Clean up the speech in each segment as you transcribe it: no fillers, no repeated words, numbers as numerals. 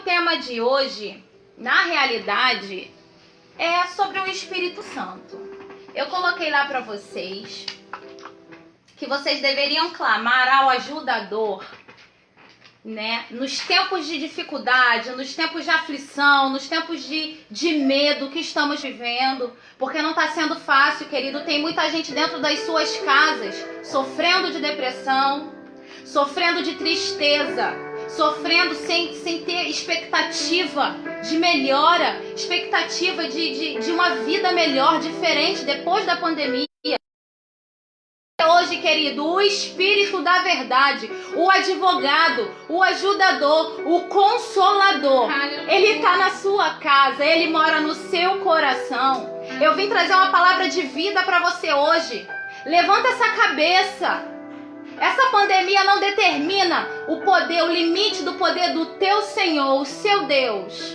tema de hoje, na realidade, é sobre o Espírito Santo. Eu coloquei lá para vocês que vocês deveriam clamar ao ajudador, né? Nos tempos de dificuldade, nos tempos de aflição, nos tempos de medo que estamos vivendo, porque não está sendo fácil, querido. Tem muita gente dentro das suas casas sofrendo de depressão, sofrendo de tristeza, sofrendo sem ter expectativa de melhora, expectativa de uma vida melhor, diferente depois da pandemia. Hoje, querido, o Espírito da Verdade, o advogado, o ajudador, o consolador, ele está na sua casa, ele mora no seu coração. Eu vim trazer uma palavra de vida para você hoje. Levanta essa cabeça. Essa pandemia não determina o poder, o limite do poder do teu Senhor, o seu Deus.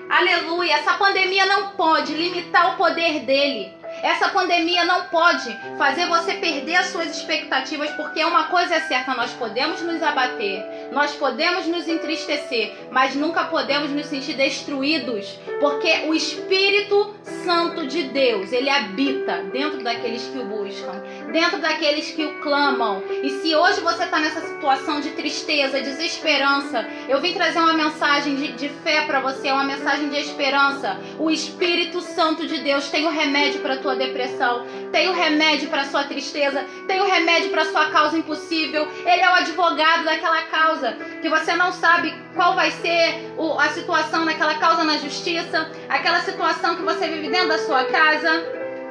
Aleluia! Essa pandemia não pode limitar o poder dele. Essa pandemia não pode fazer você perder as suas expectativas, porque uma coisa é certa: nós podemos nos abater, nós podemos nos entristecer, mas nunca podemos nos sentir destruídos, porque o Espírito Santo de Deus, ele habita dentro daqueles que o buscam, dentro daqueles que o clamam. E se hoje você está nessa situação de tristeza, desesperança, eu vim trazer uma mensagem de fé para você, uma mensagem de esperança. O Espírito Santo de Deus tem o remédio para tua depressão, tem o remédio para sua tristeza, tem o remédio para sua causa impossível. Ele é o advogado daquela causa que você não sabe qual vai ser a situação naquela causa na justiça, aquela situação que você vive dentro da sua casa,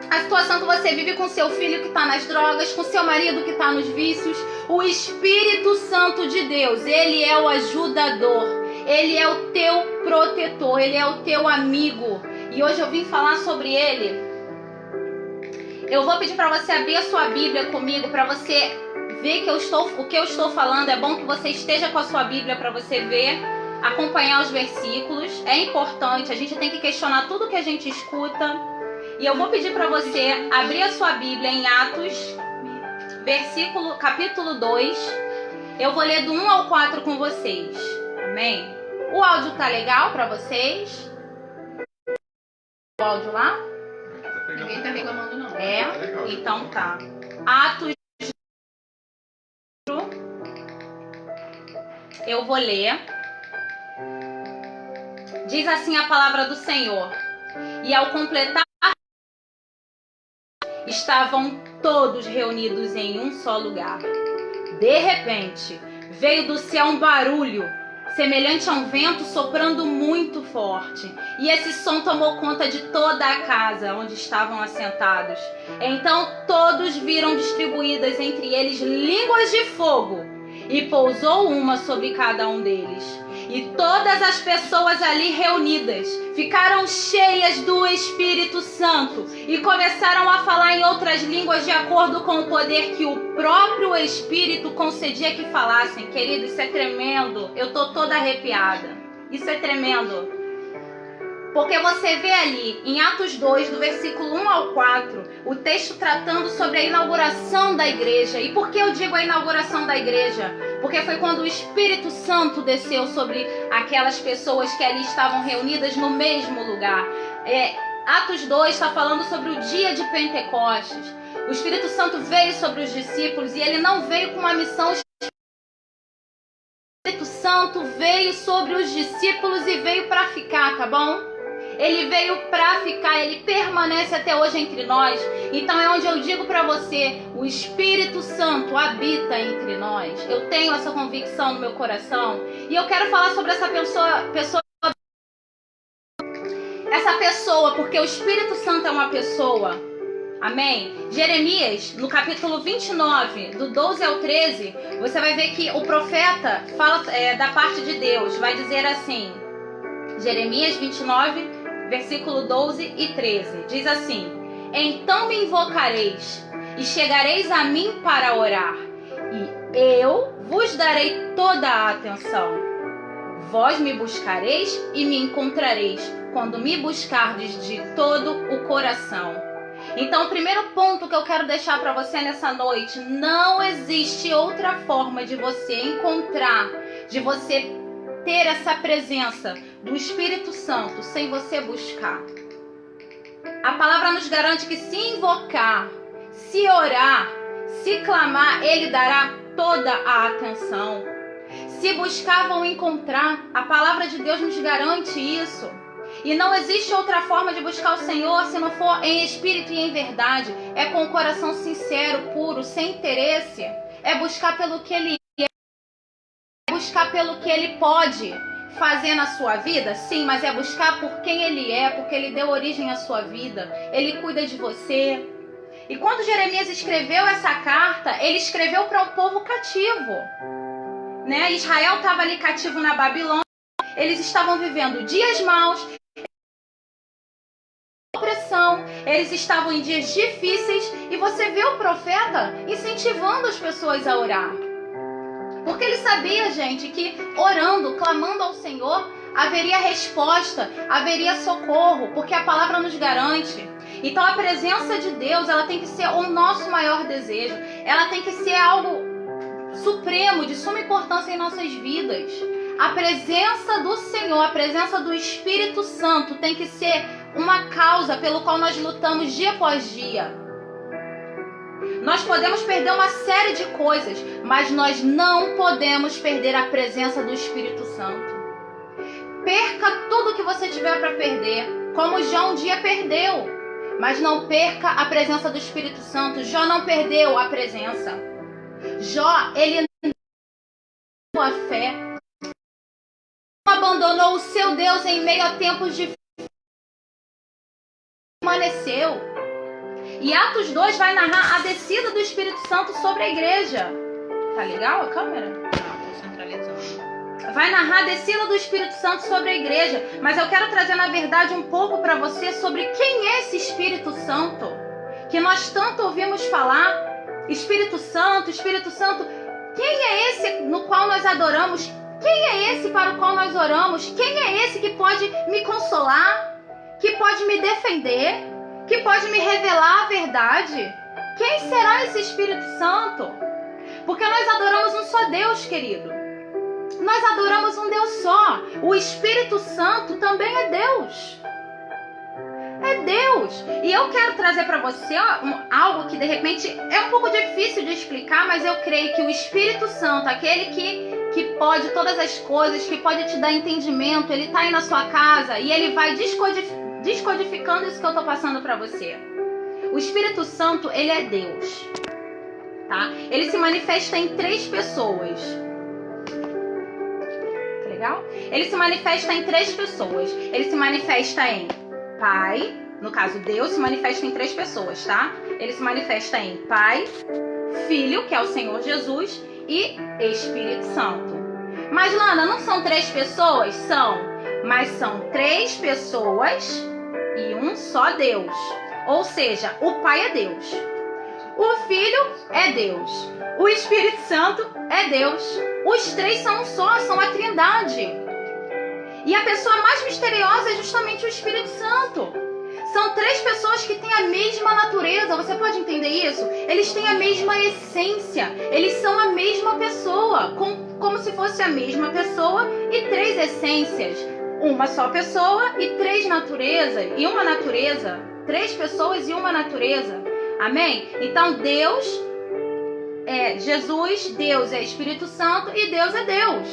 a situação que você vive com seu filho que está nas drogas, com seu marido que está nos vícios. O Espírito Santo de Deus, ele é o ajudador, ele é o teu protetor, ele é o teu amigo. E hoje eu vim falar sobre ele. Eu vou pedir para você abrir a sua Bíblia comigo, para você ver o que eu estou falando. É bom que você esteja com a sua Bíblia para você ver, acompanhar os versículos. É importante, a gente tem que questionar tudo que a gente escuta. E eu vou pedir para você abrir a sua Bíblia em Atos, capítulo 2. Eu vou ler do 1 ao 4 com vocês. Amém? O áudio tá legal para vocês? O áudio lá? Ninguém tá reclamando não. É? Então tá. Atos. Eu vou ler. Diz assim a palavra do Senhor: e ao completar, estavam todos reunidos em um só lugar. De repente, veio do céu um barulho semelhante a um vento soprando muito forte, e esse som tomou conta de toda a casa onde estavam assentados. Então todos viram distribuídas entre eles línguas de fogo, e pousou uma sobre cada um deles. E todas as pessoas ali reunidas ficaram cheias do Espírito Santo e começaram a falar em outras línguas de acordo com o poder que o próprio Espírito concedia que falassem. Querido, isso é tremendo. Eu tô toda arrepiada. Isso é tremendo. Porque você vê ali em Atos 2, do versículo 1 ao 4, o texto tratando sobre a inauguração da igreja. E por que eu digo a inauguração da igreja? Porque foi quando o Espírito Santo desceu sobre aquelas pessoas que ali estavam reunidas no mesmo lugar. Atos 2 está falando sobre o dia de Pentecostes. O Espírito Santo veio sobre os discípulos e ele não veio com uma missão específica. O Espírito Santo veio sobre os discípulos e veio para ficar, tá bom? Ele veio para ficar, ele permanece até hoje entre nós. Então é onde eu digo para você, o Espírito Santo habita entre nós. Eu tenho essa convicção no meu coração. E eu quero falar sobre essa pessoa, porque o Espírito Santo é uma pessoa. Amém? Jeremias, no capítulo 29, do 12 ao 13, você vai ver que o profeta fala da parte de Deus. Vai dizer assim, Jeremias 29, versículo 12 e 13, diz assim: então me invocareis e chegareis a mim para orar, e eu vos darei toda a atenção. Vós me buscareis e me encontrareis, quando me buscardes de todo o coração. Então, o primeiro ponto que eu quero deixar para você nessa noite: não existe outra forma de você encontrar, de você ter essa presença do Espírito Santo sem você buscar. A palavra nos garante que se invocar, se orar, se clamar, Ele dará toda a atenção. Se buscar, vão encontrar. A palavra de Deus nos garante isso. E não existe outra forma de buscar o Senhor se não for em espírito e em verdade. É com o coração sincero, puro, sem interesse. É buscar pelo que Ele é. É buscar pelo que Ele pode fazer na sua vida? Sim, mas é buscar por quem Ele é, porque Ele deu origem à sua vida. Ele cuida de você. E quando Jeremias escreveu essa carta, ele escreveu para um povo cativo. Né? Israel estava ali cativo na Babilônia. Eles estavam vivendo dias maus, opressão, eles estavam em dias difíceis. E você vê o profeta incentivando as pessoas a orar. Porque ele sabia, gente, que orando, clamando ao Senhor, haveria resposta, haveria socorro, porque a palavra nos garante. Então a presença de Deus, ela tem que ser o nosso maior desejo. Ela tem que ser algo supremo, de suma importância em nossas vidas. A presença do Senhor, a presença do Espírito Santo tem que ser uma causa pelo qual nós lutamos dia após dia. Nós podemos perder uma série de coisas, mas nós não podemos perder a presença do Espírito Santo. Perca tudo que você tiver para perder, como Jó um dia perdeu, mas não perca a presença do Espírito Santo. Jó não perdeu a presença. Jó, ele não a fé, não abandonou o seu Deus em meio a tempos difíceis, permaneceu. E Atos 2 vai narrar a descida do Espírito Santo sobre a igreja. Tá legal a câmera? Não, tô centralizando. Vai narrar a descida do Espírito Santo sobre a igreja. Mas eu quero trazer, na verdade, um pouco para você sobre quem é esse Espírito Santo, que nós tanto ouvimos falar. Espírito Santo, Espírito Santo. Quem é esse no qual nós adoramos? Quem é esse para o qual nós oramos? Quem é esse que pode me consolar? Que pode me defender? Que pode me revelar a verdade? Quem será esse Espírito Santo? Porque nós adoramos um só Deus, querido. Nós adoramos um Deus só. O Espírito Santo também é Deus. É Deus. E eu quero trazer para você algo que de repente é um pouco difícil de explicar, mas eu creio que o Espírito Santo, aquele que pode todas as coisas, que pode te dar entendimento, ele está aí na sua casa e ele vai descodificando isso que eu estou passando para você. O Espírito Santo, ele é Deus, tá? Ele se manifesta em 3 pessoas. Tá legal? Ele se manifesta em 3 pessoas. Ele se manifesta em Pai, no caso Deus se manifesta em 3 pessoas, tá? Ele se manifesta em Pai, Filho, que é o Senhor Jesus, e Espírito Santo. Mas Lana, não são 3 pessoas? São, mas são 3 pessoas e um só Deus. Ou seja, o Pai é Deus, o Filho é Deus, o Espírito Santo é Deus. Os 3 são um só, são a Trindade. E a pessoa mais misteriosa é justamente o Espírito Santo. São 3 pessoas que têm a mesma natureza. Você pode entender isso? Eles têm a mesma essência. Eles são a mesma pessoa, como se fosse a mesma pessoa e 3 essências. Uma só pessoa e 3 naturezas. E uma natureza. 3 pessoas e uma natureza. Amém? Então Deus é Jesus, Deus é Espírito Santo e Deus é Deus.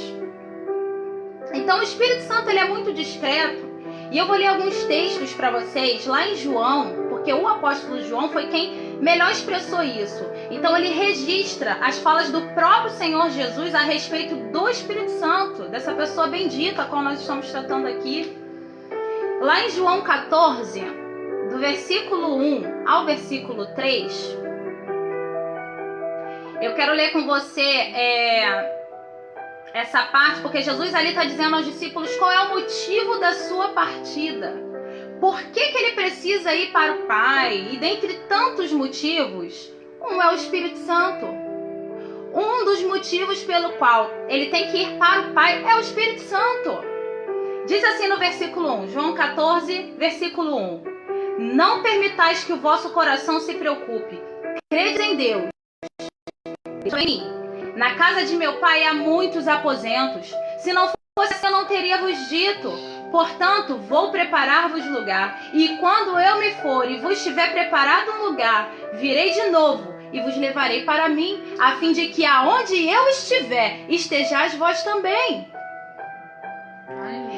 Então o Espírito Santo, ele é muito discreto. E eu vou ler alguns textos para vocês lá em João, porque o apóstolo João foi quem melhor expressou isso. Então ele registra as falas do próprio Senhor Jesus a respeito do Espírito Santo, dessa pessoa bendita a qual nós estamos tratando aqui. Lá em João 14, do versículo 1 ao versículo 3, eu quero ler com você essa parte, porque Jesus ali está dizendo aos discípulos qual é o motivo da sua partida. Por que ele precisa ir para o Pai? E dentre tantos motivos, um é o Espírito Santo. Um dos motivos pelo qual ele tem que ir para o Pai é o Espírito Santo. Diz assim no versículo 1, João 14, versículo 1. Não permitais que o vosso coração se preocupe. Credes em Deus. Em mim. Na casa de meu pai há muitos aposentos. Se não eu não teria vos dito. Portanto, vou preparar-vos lugar. E quando eu me for e vos tiver preparado um lugar, virei de novo e vos levarei para mim, a fim de que aonde eu estiver, estejais vós também.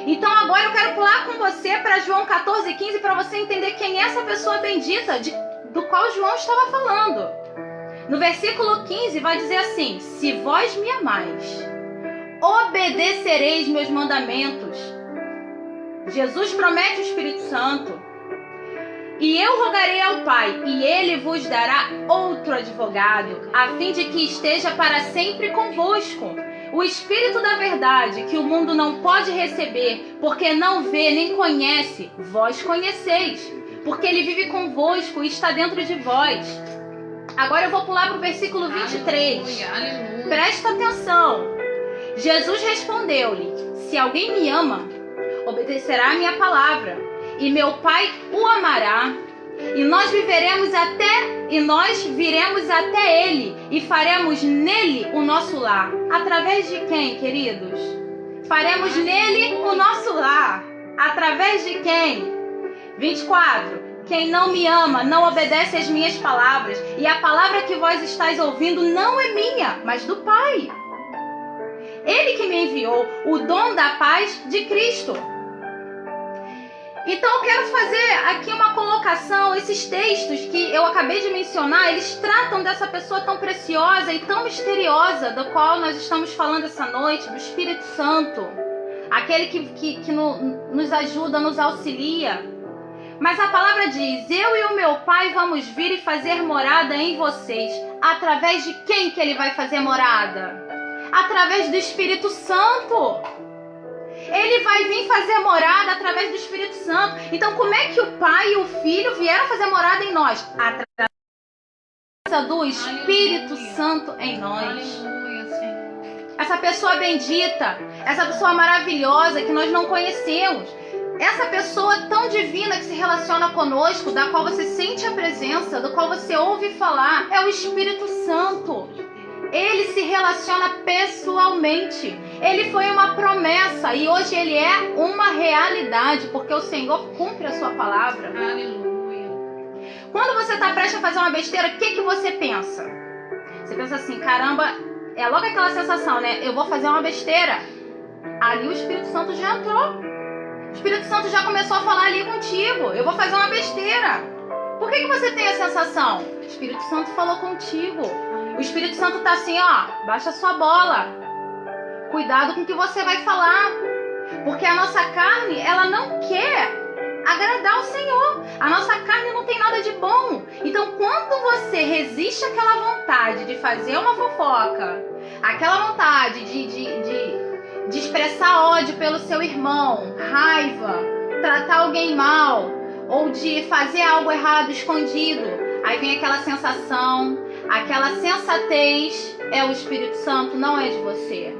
Então agora eu quero pular com você para João 14:15 para você entender quem é essa pessoa bendita do qual João estava falando. No versículo 15 vai dizer assim: se vós me amais, obedecereis meus mandamentos. Jesus promete o Espírito Santo. E eu rogarei ao Pai, e Ele vos dará outro advogado, a fim de que esteja para sempre convosco. O Espírito da verdade, que o mundo não pode receber, porque não vê nem conhece, vós conheceis, porque Ele vive convosco e está dentro de vós. Agora eu vou pular para o versículo 23. Aleluia. Presta atenção. Jesus respondeu-lhe: se alguém me ama, obedecerá a minha palavra, e meu Pai o amará, e nós viremos até ele e faremos nele o nosso lar. Através de quem, queridos? Faremos nele o nosso lar. Através de quem? 24. Quem não me ama não obedece às minhas palavras, e a palavra que vós estáis ouvindo não é minha, mas do Pai. Ele que me enviou, o dom da paz de Cristo. Então eu quero fazer aqui uma colocação. Esses textos que eu acabei de mencionar, eles tratam dessa pessoa tão preciosa e tão misteriosa, do qual nós estamos falando essa noite, do Espírito Santo. Aquele que nos ajuda, nos auxilia. Mas a palavra diz: eu e o meu Pai vamos vir e fazer morada em vocês. Através de quem que ele vai fazer morada? Através do Espírito Santo. Ele vai vir fazer morada através do Espírito Santo. Então, como é que o Pai e o Filho vieram fazer morada em nós? Através do Espírito Santo em nós. Essa pessoa bendita, essa pessoa maravilhosa que nós não conhecemos, essa pessoa tão divina que se relaciona conosco, da qual você sente a presença, do qual você ouve falar, é o Espírito Santo. Ele se relaciona pessoalmente. Ele foi uma promessa e hoje ele é uma realidade, porque o Senhor cumpre a sua palavra. Aleluia. Quando você está prestes a fazer uma besteira, o que você pensa? Você pensa assim: caramba, é logo aquela sensação, né? Eu vou fazer uma besteira. Ali o Espírito Santo já entrou. O Espírito Santo já começou a falar ali contigo. Eu vou fazer uma besteira. Por que você tem a sensação? O Espírito Santo falou contigo. O Espírito Santo está assim, ó, baixa sua bola. Cuidado com o que você vai falar. Porque a nossa carne, ela não quer agradar ao Senhor. A nossa carne não tem nada de bom. Então, quando você resiste àquela vontade de fazer uma fofoca, aquela vontade de expressar ódio pelo seu irmão, raiva, tratar alguém mal, ou de fazer algo errado escondido, aí vem aquela sensação. Aquela sensatez é o Espírito Santo, não é de você.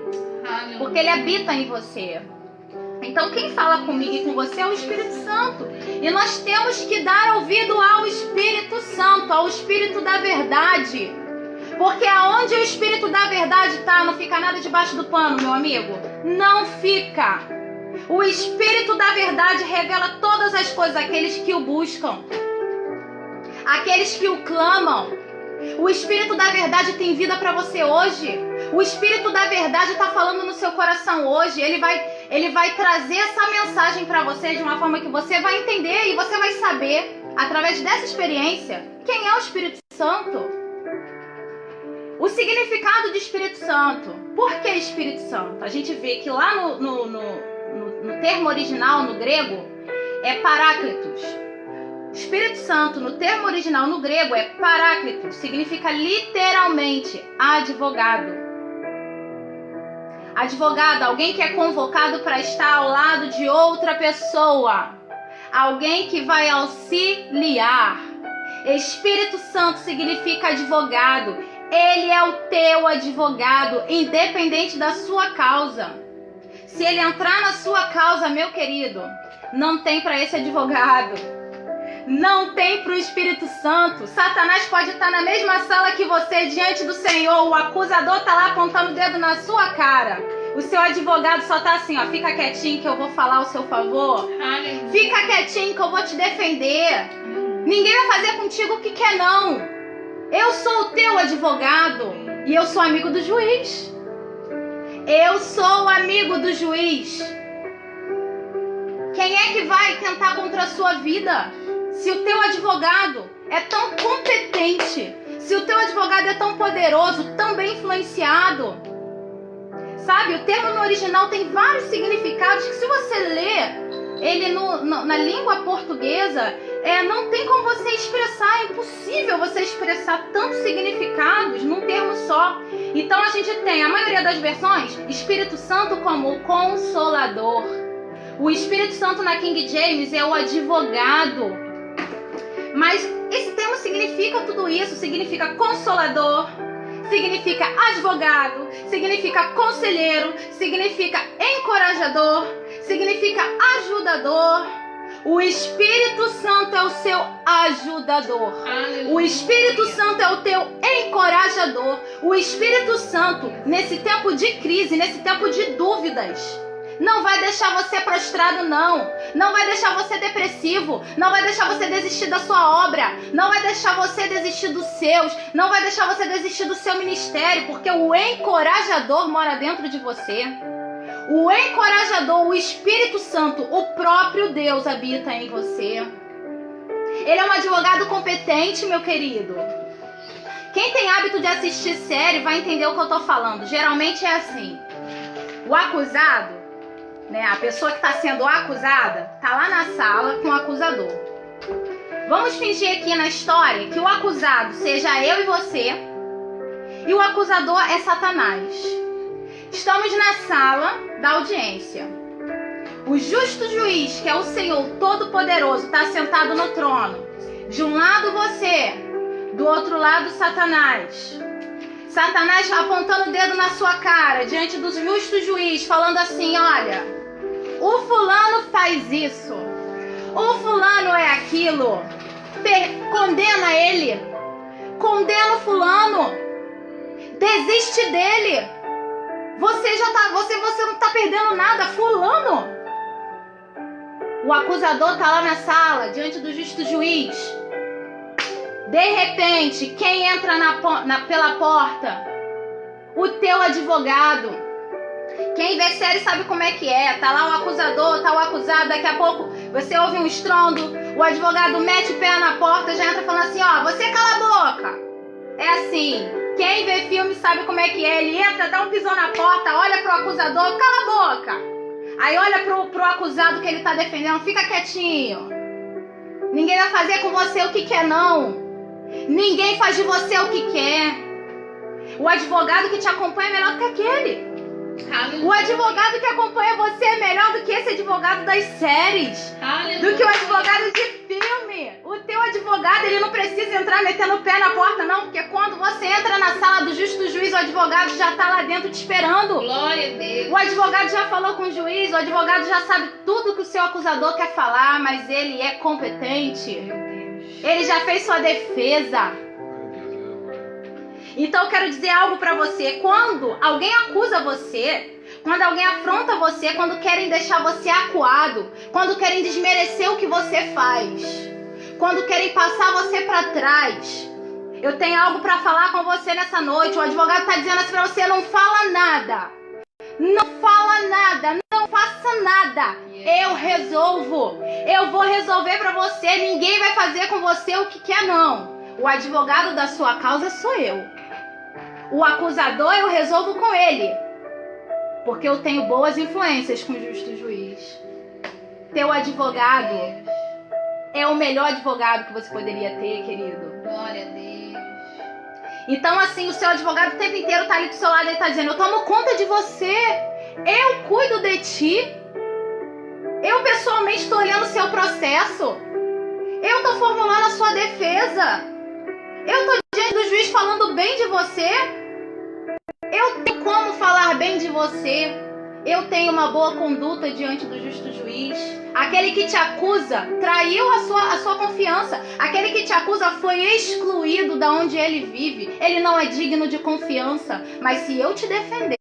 Porque ele habita em você. Então quem fala comigo e com você é o Espírito Santo. E nós temos que dar ouvido ao Espírito Santo, ao Espírito da verdade. Porque aonde o Espírito da verdade está, não fica nada debaixo do pano, meu amigo. Não fica. O Espírito da verdade revela todas as coisas àqueles que o buscam, àqueles que o clamam. O Espírito da verdade tem vida para você hoje. O Espírito da verdade está falando no seu coração hoje. Ele vai trazer essa mensagem para você de uma forma que você vai entender e você vai saber, através dessa experiência, quem é o Espírito Santo. O significado de Espírito Santo. Por que Espírito Santo? A gente vê que lá no termo original, no grego, é Paráclitos. Espírito Santo, no termo original no grego, é Paráclitos, significa literalmente advogado. Advogado, alguém que é convocado para estar ao lado de outra pessoa. Alguém que vai auxiliar. Espírito Santo significa advogado. Ele é o teu advogado, independente da sua causa. Se ele entrar na sua causa, meu querido, não tem para esse advogado. Não tem para o Espírito Santo. Satanás pode estar na mesma sala que você, diante do Senhor. O acusador está lá apontando o dedo na sua cara. O seu advogado só tá assim, ó, fica quietinho que eu vou falar ao seu favor. Aleluia. Fica quietinho que eu vou te defender. Ninguém vai fazer contigo o que quer, não. Eu sou o teu advogado e eu sou amigo do juiz. Eu sou amigo do juiz. Quem é que vai tentar contra a sua vida? Se o teu advogado é tão competente, se o teu advogado é tão poderoso, tão bem influenciado. Sabe, o termo no original tem vários significados que se você ler ele na língua portuguesa, não tem como você expressar, é impossível você expressar tantos significados num termo só. Então a gente tem, a maioria das versões, Espírito Santo como o Consolador. O Espírito Santo na King James é o advogado. Mas esse termo significa tudo isso, significa consolador, significa advogado, significa conselheiro, significa encorajador, significa ajudador. O Espírito Santo é o seu ajudador. Aleluia. O Espírito Santo é o teu encorajador. O Espírito Santo, nesse tempo de crise, nesse tempo de dúvidas, não vai deixar você prostrado, não. Não vai deixar você depressivo. Não vai deixar você desistir da sua obra. Não vai deixar você desistir dos seus. Não vai deixar você desistir do seu ministério, porque o encorajador mora dentro de você. O encorajador, o Espírito Santo, o próprio Deus habita em você. Ele é um advogado competente, meu querido. Quem tem hábito de assistir série vai entender o que eu tô falando. Geralmente é assim. O acusado, né, a pessoa que está sendo acusada, tá lá na sala com o acusador. Vamos fingir aqui na história que o acusado seja eu e você e o acusador é Satanás. Estamos na sala da audiência. O justo juiz, que é o Senhor Todo-Poderoso, está sentado no trono. De um lado você, do outro lado Satanás. Satanás apontando o dedo na sua cara, diante do justo juiz, falando assim, olha, o fulano faz isso, o fulano é aquilo, condena ele, condena o fulano, desiste dele, você não está perdendo nada, fulano. O acusador está lá na sala, diante do justo juiz. De repente, quem entra pela porta? O teu advogado. Quem vê série sabe como é que é. Tá lá o acusador, tá o acusado. Daqui a pouco você ouve um estrondo. O advogado mete o pé na porta, já entra falando assim, ó, você cala a boca. É assim. Quem vê filme sabe como é que é. Ele entra, dá um pisão na porta, olha pro acusador, cala a boca. Aí olha pro acusado que ele tá defendendo, fica quietinho. Ninguém vai fazer com você o que quer, não. Ninguém faz de você o que quer. O advogado que te acompanha é melhor do que aquele. Aleluia. O advogado que acompanha você é melhor do que esse advogado das séries. Aleluia. Do que o advogado de filme. O teu advogado, ele não precisa entrar metendo o pé na porta, não. Porque quando você entra na sala do justo juiz, o advogado já está lá dentro te esperando. Glória a Deus. O advogado já falou com o juiz, o advogado já sabe tudo que o seu acusador quer falar, mas ele é competente. Ele já fez sua defesa. Então eu quero dizer algo pra você. Quando alguém acusa você, quando alguém afronta você, quando querem deixar você acuado, quando querem desmerecer o que você faz, quando querem passar você pra trás, eu tenho algo pra falar com você nessa noite. O advogado tá dizendo assim pra você, não fala nada. Não fala nada, não faça nada. Eu resolvo. Eu vou resolver pra você. Ninguém vai fazer com você o que quer, não. O advogado da sua causa sou eu. O acusador eu resolvo com ele. Porque eu tenho boas influências com o justo juiz. Teu advogado é o melhor advogado que você poderia ter, querido. Glória a Deus. Então, assim, o seu advogado o tempo inteiro tá ali do seu lado, ele tá dizendo, eu tomo conta de você, eu cuido de ti, eu pessoalmente estou olhando o seu processo, eu estou formulando a sua defesa, eu estou diante do juiz falando bem de você, eu tenho como falar bem de você, eu tenho uma boa conduta diante do justo juiz. Aquele que te acusa traiu a sua confiança. Aquele que te acusa foi excluído da onde ele vive. Ele não é digno de confiança. Mas se eu te defender,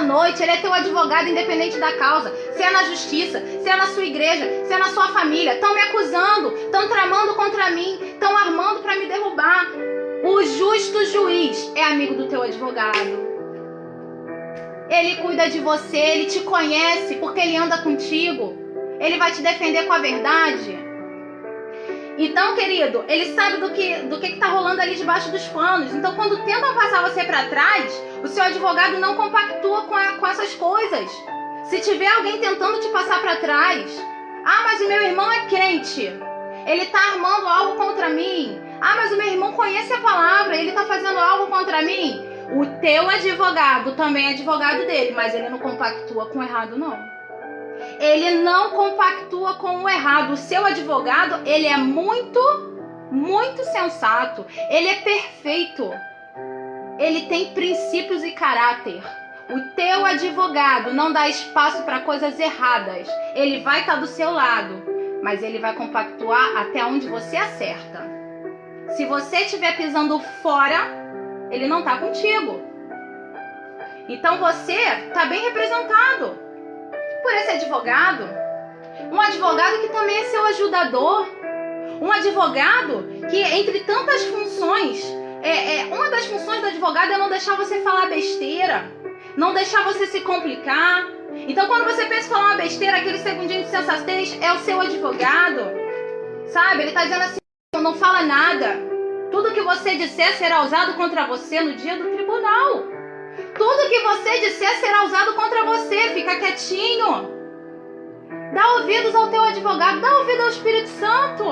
noite, ele é teu advogado independente da causa. Se é na justiça, se é na sua igreja, se é na sua família, estão me acusando, estão tramando contra mim, estão armando para me derrubar. O justo juiz é amigo do teu advogado. Ele cuida de você, ele te conhece porque ele anda contigo. Ele vai te defender com a verdade. Então, querido, ele sabe do que tá rolando ali debaixo dos panos. Então, quando tentam passar você para trás, o seu advogado não compactua com essas coisas. Se tiver alguém tentando te passar para trás, mas o meu irmão é crente, ele tá armando algo contra mim. Mas o meu irmão conhece a palavra, ele tá fazendo algo contra mim. O teu advogado também é advogado dele, mas ele não compactua com o errado, não. Ele não compactua com o errado. O seu advogado, ele é muito, muito sensato. Ele é perfeito. Ele tem princípios e caráter. O teu advogado não dá espaço para coisas erradas. Ele vai estar do seu lado, mas ele vai compactuar até onde você acerta. Se você estiver pisando fora, ele não está contigo. Então você está bem representado por esse advogado. Um advogado que também é seu ajudador. Um advogado que, entre tantas funções, uma das funções do advogado é não deixar você falar besteira, não deixar você se complicar. Então, quando você pensa em falar uma besteira, aquele segundinho de sensatez é o seu advogado, sabe? Ele está dizendo assim: não fala nada. Tudo que você disser será usado contra você no dia do tribunal. Tudo que você disser será usado contra você. Fica quietinho. Dá ouvidos ao teu advogado. Dá ouvido ao Espírito Santo.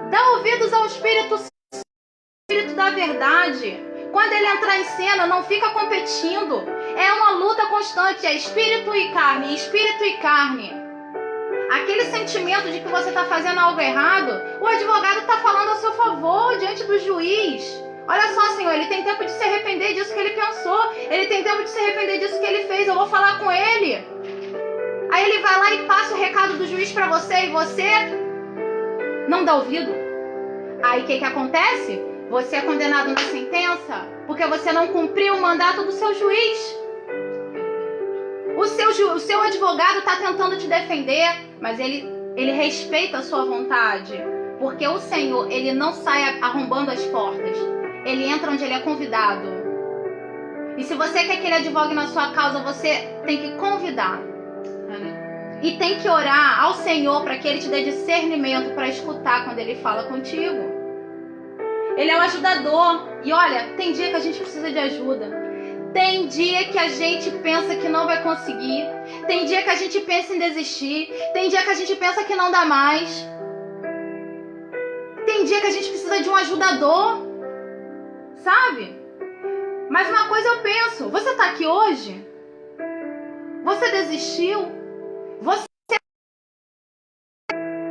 Dá ouvidos ao Espírito da verdade. Quando ele entrar em cena, não fica competindo. É uma luta constante. É espírito e carne. Espírito e carne. Aquele sentimento de que você está fazendo algo errado, o advogado está falando a seu favor diante do juiz. Olha só, senhor, ele tem tempo de se arrepender disso que ele pensou. Ele tem tempo de se arrepender disso que ele fez. Eu vou falar com ele. Aí ele vai lá e passa o recado do juiz para você e você não dá ouvido. Aí o que acontece? Você é condenado na sentença porque você não cumpriu o mandato do seu juiz. O seu advogado está tentando te defender, mas ele respeita a sua vontade. Porque o Senhor, ele não sai arrombando as portas. Ele entra onde ele é convidado. E se você quer que ele advogue na sua causa, você tem que convidar. E tem que orar ao Senhor para que ele te dê discernimento para escutar quando ele fala contigo. Ele é o ajudador. E olha, tem dia que a gente precisa de ajuda. Tem dia que a gente pensa que não vai conseguir. Tem dia que a gente pensa em desistir. Tem dia que a gente pensa que não dá mais. Tem dia que a gente precisa de um ajudador. Sabe? Mas uma coisa eu penso. Você tá aqui hoje? Você desistiu?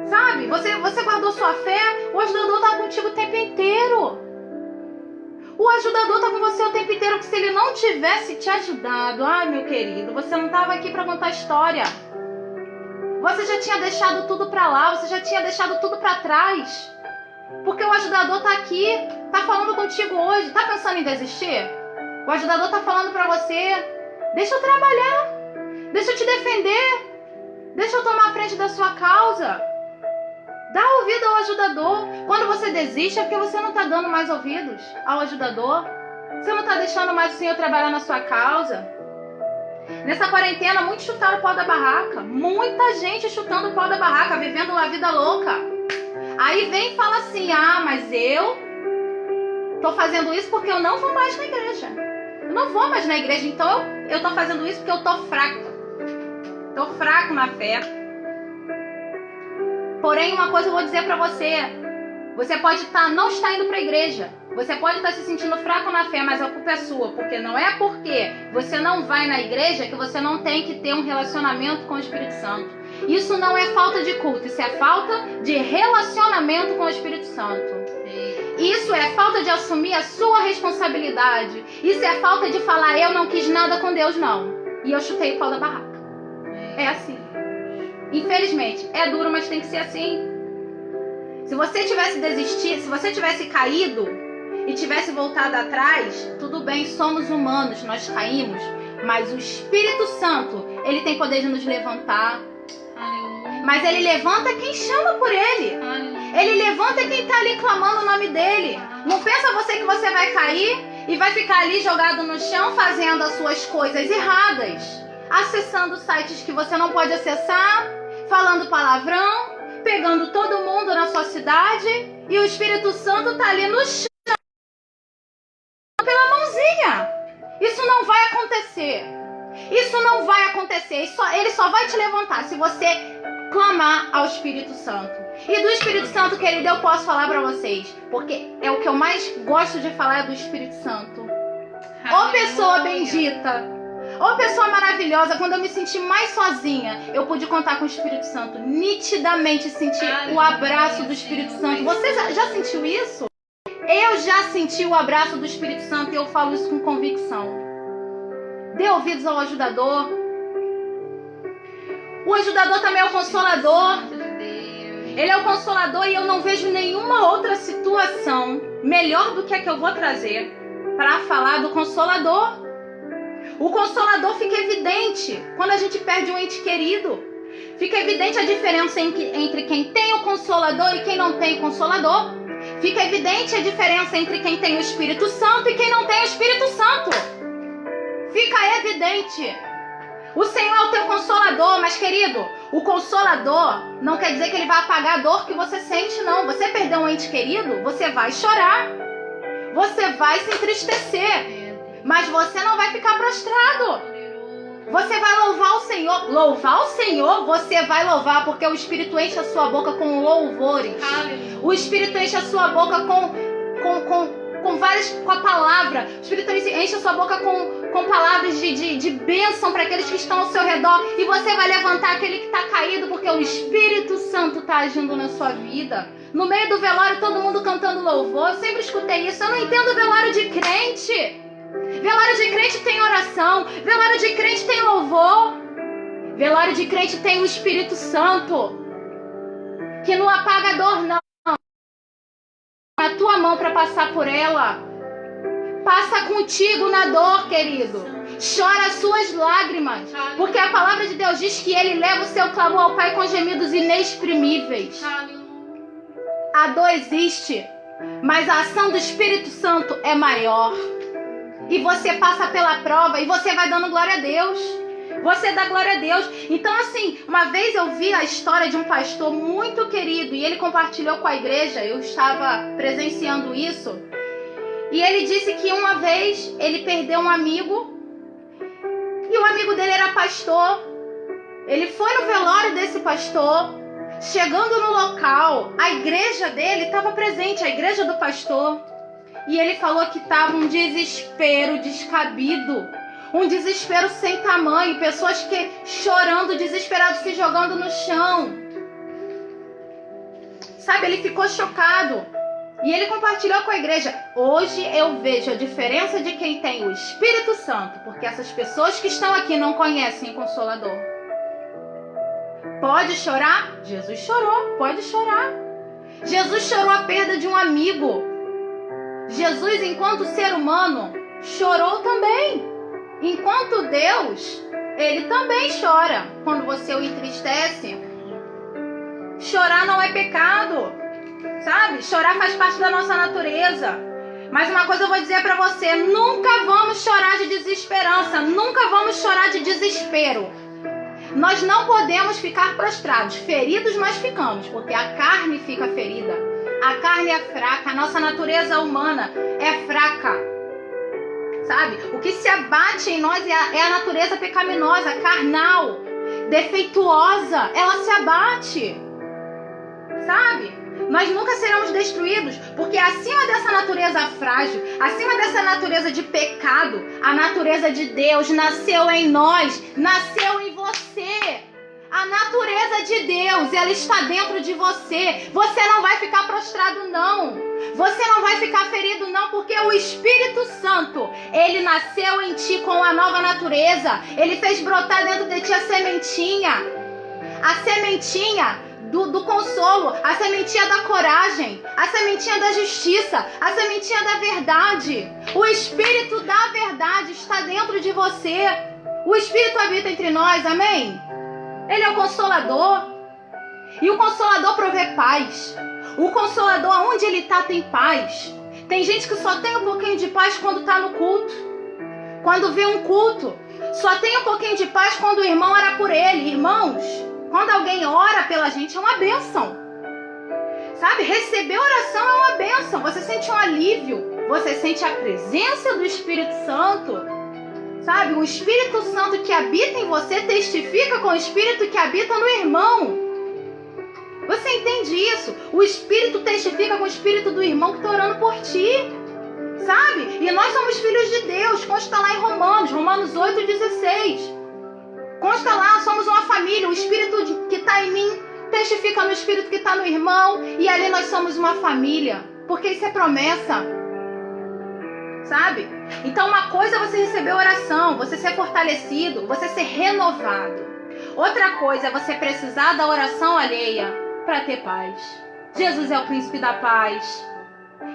Sabe? Você guardou sua fé? O ajudador tá contigo o tempo inteiro. O ajudador está com você o tempo inteiro, que se ele não tivesse te ajudado, meu querido, você não estava aqui para contar história. Você já tinha deixado tudo para lá, você já tinha deixado tudo para trás. Porque o ajudador está aqui, está falando contigo hoje. Está pensando em desistir? O ajudador está falando para você: deixa eu trabalhar, deixa eu te defender, deixa eu tomar a frente da sua causa. Dá ouvido ao ajudador. Quando você desiste é porque você não está dando mais ouvidos ao ajudador. Você não está deixando mais o Senhor trabalhar na sua causa. Nessa quarentena, muitos chutaram o pau da barraca. Muita gente chutando o pau da barraca, vivendo uma vida louca. Aí vem e fala assim: mas eu tô fazendo isso porque eu não vou mais na igreja. Eu não vou mais na igreja, então eu tô fazendo isso porque eu tô fraco. Tô fraco na fé. Porém, uma coisa eu vou dizer pra você. Você pode não estar indo pra igreja. Você pode estar se sentindo fraco na fé, mas a culpa é sua. Porque não é porque você não vai na igreja que você não tem que ter um relacionamento com o Espírito Santo. Isso não é falta de culto. Isso é falta de relacionamento com o Espírito Santo. Isso é falta de assumir a sua responsabilidade. Isso é falta de falar: eu não quis nada com Deus, não. E eu chutei o pau da barraca. É assim. Infelizmente, é duro, mas tem que ser assim. Se você tivesse desistido, se você tivesse caído e tivesse voltado atrás, tudo bem, somos humanos, nós caímos. Mas o Espírito Santo, ele tem poder de nos levantar. Aleluia. Mas ele levanta quem chama por ele. Aleluia. Ele levanta quem está ali clamando o nome dele. Não pensa você que você vai cair e vai ficar ali jogado no chão fazendo as suas coisas erradas. Acessando sites que você não pode acessar, falando palavrão, pegando todo mundo na sua cidade e o Espírito Santo está ali no chão pela mãozinha. Isso não vai acontecer. Isso não vai acontecer. Ele só vai te levantar se você clamar ao Espírito Santo. E do Espírito Santo, querido, eu posso falar para vocês, porque é o que eu mais gosto de falar, é do Espírito Santo. Ô pessoa bendita, ô pessoa maravilhosa. Quando eu me senti mais sozinha, eu pude contar com o Espírito Santo. Nitidamente senti o abraço do Espírito Santo. Você já sentiu isso? Eu já senti o abraço do Espírito Santo e eu falo isso com convicção. Dê ouvidos ao ajudador. O ajudador também é o consolador. Ele é o consolador e eu não vejo nenhuma outra situação melhor do que a que eu vou trazer para falar do consolador. O consolador fica evidente quando a gente perde um ente querido. Fica evidente a diferença entre quem tem o consolador e quem não tem o consolador. Fica evidente a diferença entre quem tem o Espírito Santo e quem não tem o Espírito Santo. Fica evidente. O Senhor é o teu consolador, mas querido, o consolador não quer dizer que ele vai apagar a dor que você sente, não. Você perdeu um ente querido, você vai chorar. Você vai se entristecer. Mas você não vai ficar prostrado. Você vai louvar o Senhor. Louvar o Senhor, você vai louvar, porque o Espírito enche a sua boca com louvores. O Espírito enche a sua boca com a palavra. O Espírito enche a sua boca com palavras de bênção para aqueles que estão ao seu redor. E você vai levantar aquele que está caído, porque o Espírito Santo está agindo na sua vida. No meio do velório, todo mundo cantando louvor. Eu sempre escutei isso. Eu não entendo velório de crente. Velório de crente tem oração. Velório de crente tem louvor. Velório de crente tem o Espírito Santo, que não apaga a dor, não. Na tua mão para passar por ela. Passa contigo na dor, querido. Chora as suas lágrimas. Porque a palavra de Deus diz que Ele leva o seu clamor ao Pai com gemidos inexprimíveis. A dor existe, mas a ação do Espírito Santo é maior. E você passa pela prova e você vai dando glória a Deus. Você dá glória a Deus. Então, assim, uma vez eu vi a história de um pastor muito querido e ele compartilhou com a igreja. Eu estava presenciando isso. E ele disse que uma vez ele perdeu um amigo e o amigo dele era pastor. Ele foi no velório desse pastor. Chegando no local, a igreja dele estava presente, a igreja do pastor. E ele falou que estava um desespero descabido. Um desespero sem tamanho. Pessoas que chorando, desesperados, se jogando no chão. Sabe, ele ficou chocado. E ele compartilhou com a igreja. Hoje eu vejo a diferença de quem tem o Espírito Santo. Porque essas pessoas que estão aqui não conhecem o Consolador. Pode chorar? Jesus chorou. Pode chorar. Jesus chorou a perda de um amigo. Jesus, enquanto ser humano, chorou também. Enquanto Deus, Ele também chora. Quando você o entristece, chorar não é pecado, sabe? Chorar faz parte da nossa natureza. Mas uma coisa eu vou dizer pra você: nunca vamos chorar de desesperança, nunca vamos chorar de desespero. Nós não podemos ficar prostrados, feridos nós ficamos, porque a carne fica ferida. A carne é fraca, a nossa natureza humana é fraca, sabe? O que se abate em nós é a natureza pecaminosa, carnal, defeituosa. Ela se abate, sabe? Nós nunca seremos destruídos, porque acima dessa natureza frágil, acima dessa natureza de pecado, a natureza de Deus nasceu em nós, nasceu em você. A natureza de Deus, ela está dentro de você. Você não vai ficar prostrado, não. Você não vai ficar ferido, não, porque o Espírito Santo, ele nasceu em ti com a nova natureza. Ele fez brotar dentro de ti a sementinha do consolo, a sementinha da coragem, a sementinha da justiça, a sementinha da verdade. O Espírito da verdade está dentro de você. O Espírito habita entre nós, amém? Ele é o Consolador. E o Consolador provê paz. O Consolador, aonde ele está, tem paz. Tem gente que só tem um pouquinho de paz quando está no culto. Quando vê um culto. Só tem um pouquinho de paz quando o irmão ora por ele. Irmãos, quando alguém ora pela gente é uma bênção. Sabe? Receber oração é uma bênção. Você sente um alívio. Você sente a presença do Espírito Santo. Sabe? O Espírito Santo que habita em você testifica com o Espírito que habita no irmão. Você entende isso? O Espírito testifica com o Espírito do irmão que está orando por ti. Sabe? E nós somos filhos de Deus. Consta lá em Romanos 8,16. Consta lá, somos uma família. O Espírito que está em mim testifica no Espírito que está no irmão. E ali nós somos uma família. Porque isso é promessa. Sabe? Então uma coisa é você receber oração, você ser fortalecido, você ser renovado. Outra coisa é você precisar da oração alheia para ter paz. Jesus é o príncipe da paz.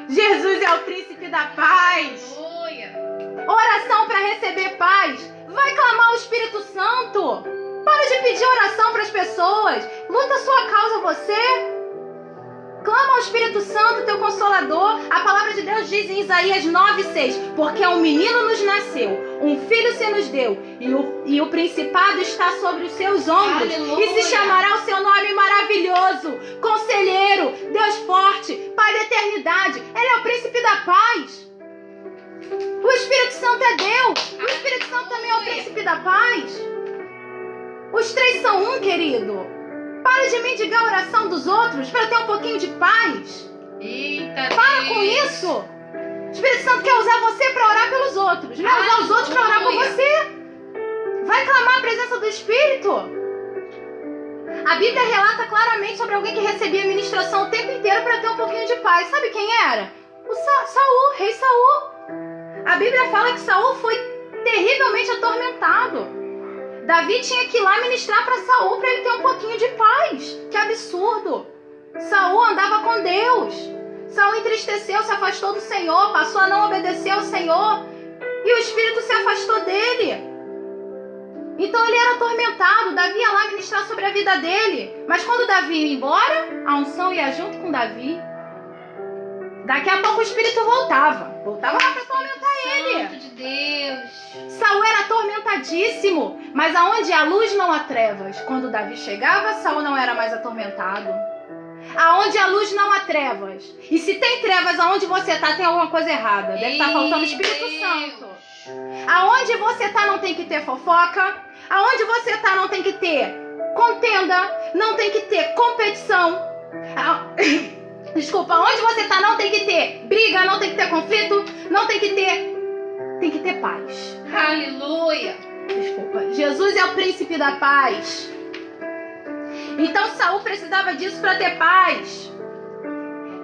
Jesus é o príncipe da paz. Oração para receber paz. Vai clamar o Espírito Santo. Para de pedir oração para as pessoas. Luta a sua causa você. Clama ao Espírito Santo, teu Consolador. A palavra de Deus diz em Isaías 9,6: porque um menino nos nasceu, um filho se nos deu, e o principado está sobre os seus ombros. Aleluia. E se chamará o seu nome maravilhoso, Conselheiro, Deus forte, Pai da eternidade. Ele é o príncipe da paz. O Espírito Santo é Deus. O Espírito Santo também é o príncipe da paz. Os três são um, querido. Para de mendigar a oração dos outros para ter um pouquinho de paz. Eita, para com isso. O Espírito Santo quer usar você para orar pelos outros, não é usar os outros para orar por você. Vai clamar a presença do Espírito. A Bíblia relata claramente sobre alguém que recebia a ministração o tempo inteiro para ter um pouquinho de paz. Sabe quem era? O Saul, rei Saul. A Bíblia fala que Saul foi terrivelmente atormentado. Davi tinha que ir lá ministrar para Saul para ele ter um pouquinho de paz. Que absurdo! Saul andava com Deus. Saul entristeceu, se afastou do Senhor, passou a não obedecer ao Senhor. E o Espírito se afastou dele. Então ele era atormentado. Davi ia lá ministrar sobre a vida dele. Mas quando Davi ia embora, a unção ia junto com Davi. Daqui a pouco o Espírito voltava. Voltava lá para atormentar ele. Santo de Deus. Saul era atormentadíssimo. Mas aonde há luz não há trevas. Quando Davi chegava, Saul não era mais atormentado. Aonde há luz não há trevas. E se tem trevas aonde você está, tem alguma coisa errada. Deve estar faltando o Espírito Santo. Aonde você está não tem que ter fofoca. Aonde você está não tem que ter contenda. Não tem que ter competição. Desculpa, onde você está não tem que ter briga, não tem que ter conflito, não tem que ter... Tem que ter paz. Aleluia. Desculpa. Jesus é o príncipe da paz. Então Saul precisava disso para ter paz.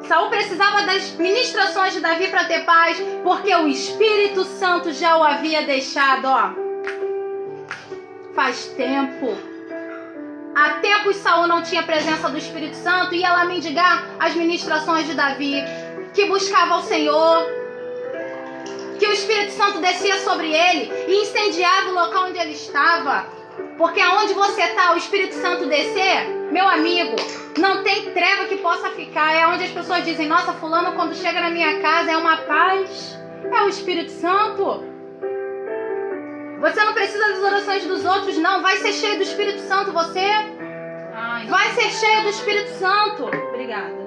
Saul precisava das ministrações de Davi para ter paz, porque o Espírito Santo já o havia deixado, ó. Faz tempo. Há tempos Saul não tinha presença do Espírito Santo, ia lá mendigar as ministrações de Davi, que buscava o Senhor, que o Espírito Santo descia sobre ele e incendiava o local onde ele estava. Porque aonde você está, o Espírito Santo descer, meu amigo, não tem treva que possa ficar. É onde as pessoas dizem, nossa, fulano quando chega na minha casa é uma paz. É o Espírito Santo. Você não precisa das orações dos outros, não. Vai ser cheio do Espírito Santo, você. Vai ser cheio do Espírito Santo. Obrigada.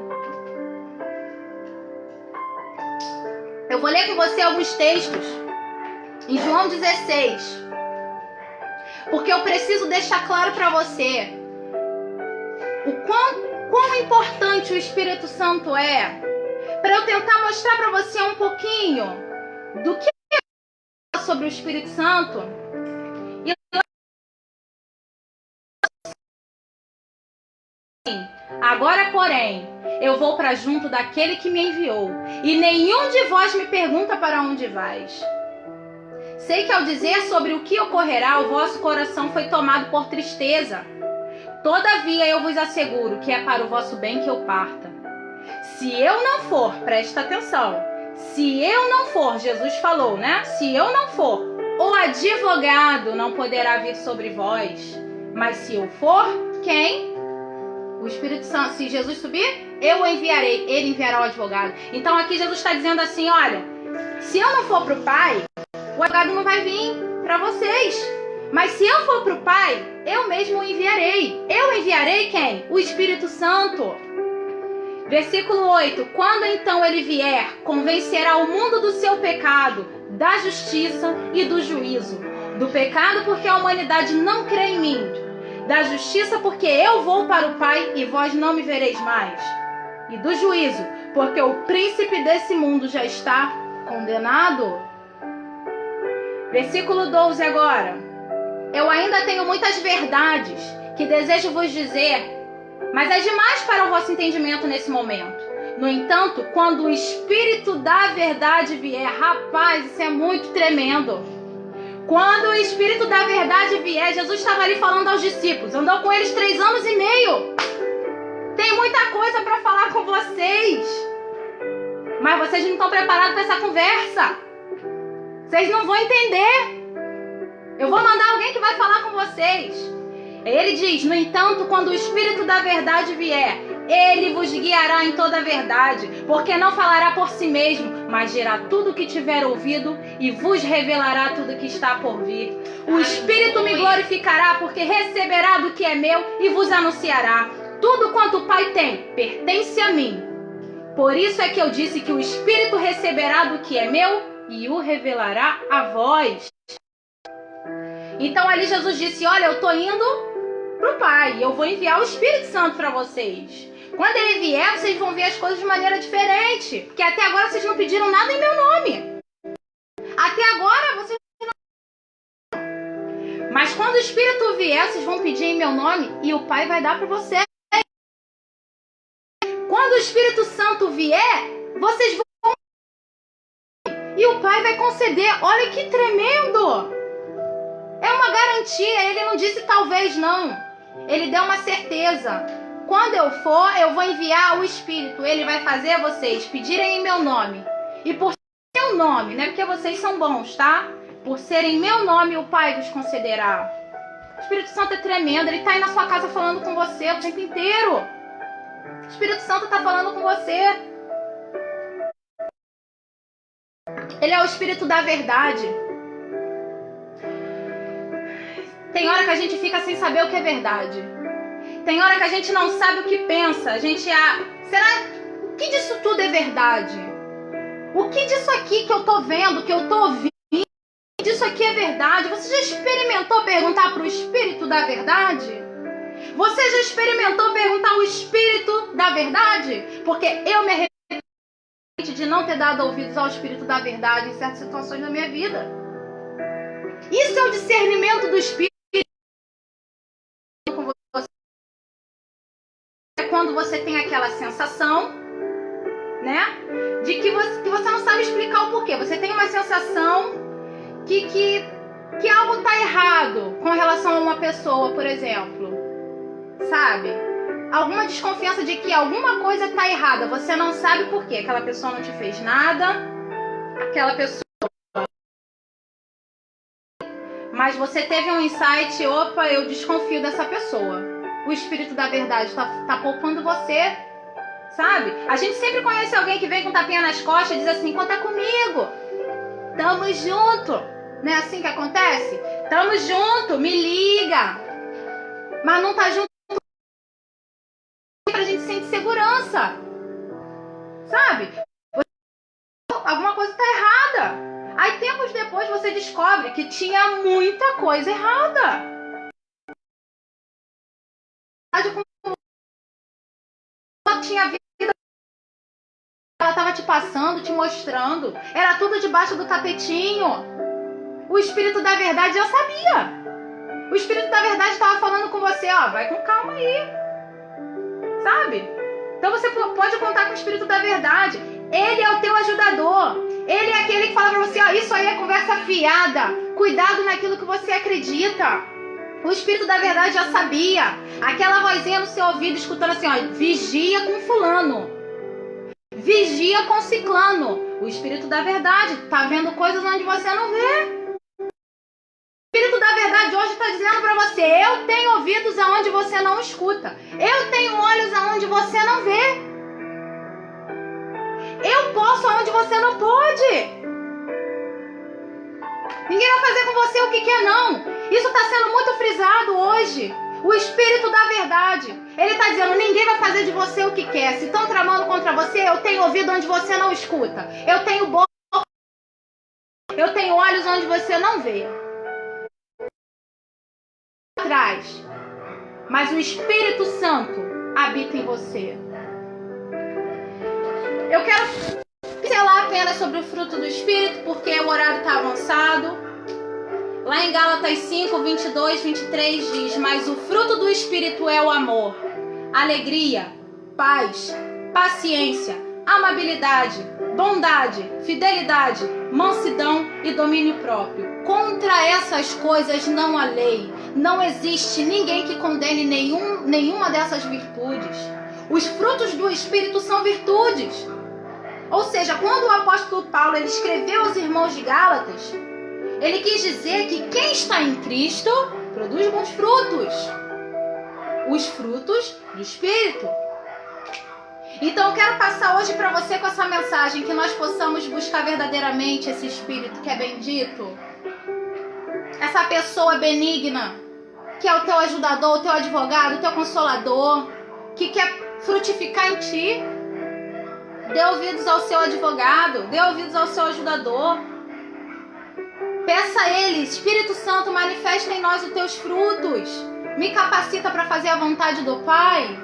Eu vou ler com você alguns textos. Em João 16. Porque eu preciso deixar claro para você o quão importante o Espírito Santo é. Para eu tentar mostrar para você um pouquinho do que sobre o Espírito Santo. E agora, porém, eu vou para junto daquele que me enviou, e nenhum de vós me pergunta para onde vais. Sei que ao dizer sobre o que ocorrerá, o vosso coração foi tomado por tristeza. Todavia eu vos asseguro que é para o vosso bem que eu parta. Se eu não for, presta atenção, se eu não for, Jesus falou, né? Se eu não for, o advogado não poderá vir sobre vós, mas se eu for, quem? O Espírito Santo. Se Jesus subir, eu o enviarei, ele enviará o advogado. Então aqui Jesus está dizendo assim, olha, se eu não for para o Pai, o advogado não vai vir para vocês. Mas se eu for para o Pai, eu mesmo o enviarei. Eu enviarei quem? O Espírito Santo. Versículo 8. Quando então ele vier, convencerá o mundo do seu pecado, da justiça e do juízo. Do pecado porque a humanidade não crê em mim. Da justiça porque eu vou para o Pai e vós não me vereis mais. E do juízo porque o príncipe desse mundo já está condenado. Versículo 12 agora. Eu ainda tenho muitas verdades que desejo vos dizer, mas é demais para o vosso entendimento nesse momento. No entanto, quando o Espírito da verdade vier, rapaz, isso é muito tremendo. Quando o Espírito da verdade vier, Jesus estava ali falando aos discípulos, andou com eles 3 anos e meio. Tem muita coisa para falar com vocês, mas vocês não estão preparados para essa conversa. Vocês não vão entender. Eu vou mandar alguém que vai falar com vocês. Ele diz, no entanto, quando o Espírito da verdade vier, ele vos guiará em toda a verdade, porque não falará por si mesmo, mas dirá tudo o que tiver ouvido e vos revelará tudo o que está por vir. O Espírito me glorificará, porque receberá do que é meu e vos anunciará. Tudo quanto o Pai tem, pertence a mim. Por isso é que eu disse que o Espírito receberá do que é meu e o revelará a vós. Então ali Jesus disse, olha, eu estou indo para o Pai, eu vou enviar o Espírito Santo para vocês. Quando ele vier, vocês vão ver as coisas de maneira diferente, porque até agora vocês não pediram nada em meu nome. Até agora vocês não. Mas quando o Espírito vier, vocês vão pedir em meu nome e o Pai vai dar para vocês. Quando o Espírito Santo vier, vocês vão e o Pai vai conceder. Olha que tremendo! É uma garantia, ele não disse talvez não. Ele deu uma certeza. Quando eu for, eu vou enviar o Espírito. Ele vai fazer vocês pedirem em meu nome. E por seu nome, não é porque vocês são bons, tá? Por serem meu nome, o Pai vos concederá. O Espírito Santo é tremendo, ele está aí na sua casa falando com você o tempo inteiro. O Espírito Santo está falando com você. Ele é o Espírito da verdade. Tem hora que a gente fica sem saber o que é verdade. Tem hora que a gente não sabe o que pensa. A gente será o que disso tudo é verdade? O que disso aqui que eu tô vendo, que eu tô ouvindo, o que disso aqui é verdade? Você já experimentou perguntar para o Espírito da verdade? Você já experimentou perguntar ao Espírito da verdade? Porque eu me arrependo de não ter dado ouvidos ao Espírito da verdade em certas situações da minha vida. Isso é o discernimento do Espírito. Quando você tem aquela sensação, né, de que você não sabe explicar o porquê. Você tem uma sensação que algo está errado com relação a uma pessoa, por exemplo. Sabe? Alguma desconfiança de que alguma coisa está errada. Você não sabe por quê. Aquela pessoa não te fez nada. Aquela pessoa... Mas você teve um insight, opa, eu desconfio dessa pessoa. O Espírito da verdade está poupando você, sabe? A gente sempre conhece alguém que vem com tapinha nas costas e diz assim, conta comigo, tamo junto. Não é assim que acontece? Tamo junto, me liga. Mas não tá junto pra gente sentir segurança, sabe? Alguma coisa tá errada. Aí tempos depois você descobre que tinha muita coisa errada. Tinha vida, ela estava te passando, te mostrando, era tudo debaixo do tapetinho. O Espírito da verdade já sabia. O Espírito da verdade estava falando com você, ó, vai com calma aí, sabe? Então você pode contar com o Espírito da verdade. Ele é o teu ajudador. Ele é aquele que fala para você, ó, isso aí é conversa fiada. Cuidado naquilo que você acredita. O Espírito da verdade já sabia. Aquela vozinha no seu ouvido escutando assim, ó, vigia com fulano. Vigia com ciclano. O Espírito da verdade tá vendo coisas onde você não vê. Espírito da verdade hoje está dizendo para você: eu tenho ouvidos aonde você não escuta. Eu tenho olhos aonde você não vê. Eu posso aonde você não pode. Ninguém vai fazer com você o que quer, não. Isso está sendo muito frisado hoje. O Espírito da verdade, ele está dizendo: ninguém vai fazer de você o que quer. Se estão tramando contra você, eu tenho ouvido onde você não escuta. Eu tenho boca, eu tenho olhos onde você não vê. Atrás, mas o Espírito Santo habita em você. Eu quero pincelar apenas sobre o fruto do Espírito, porque o horário está avançado. Lá em Gálatas 5, 22, 23 diz: mas o fruto do Espírito é o amor, alegria, paz, paciência, amabilidade, bondade, fidelidade, mansidão e domínio próprio. Contra essas coisas não há lei. Não existe ninguém que condene nenhuma dessas virtudes. Os frutos do Espírito são virtudes. Ou seja, quando o apóstolo Paulo ele escreveu aos irmãos de Gálatas, ele quis dizer que quem está em Cristo produz bons frutos. Os frutos do Espírito. Então eu quero passar hoje para você com essa mensagem, que nós possamos buscar verdadeiramente esse Espírito que é bendito. Essa pessoa benigna, que é o teu ajudador, o teu advogado, o teu consolador, que quer frutificar em ti. Dê ouvidos ao seu advogado, dê ouvidos ao seu ajudador. Peça a Ele: Espírito Santo, manifesta em nós os teus frutos. Me capacita para fazer a vontade do Pai.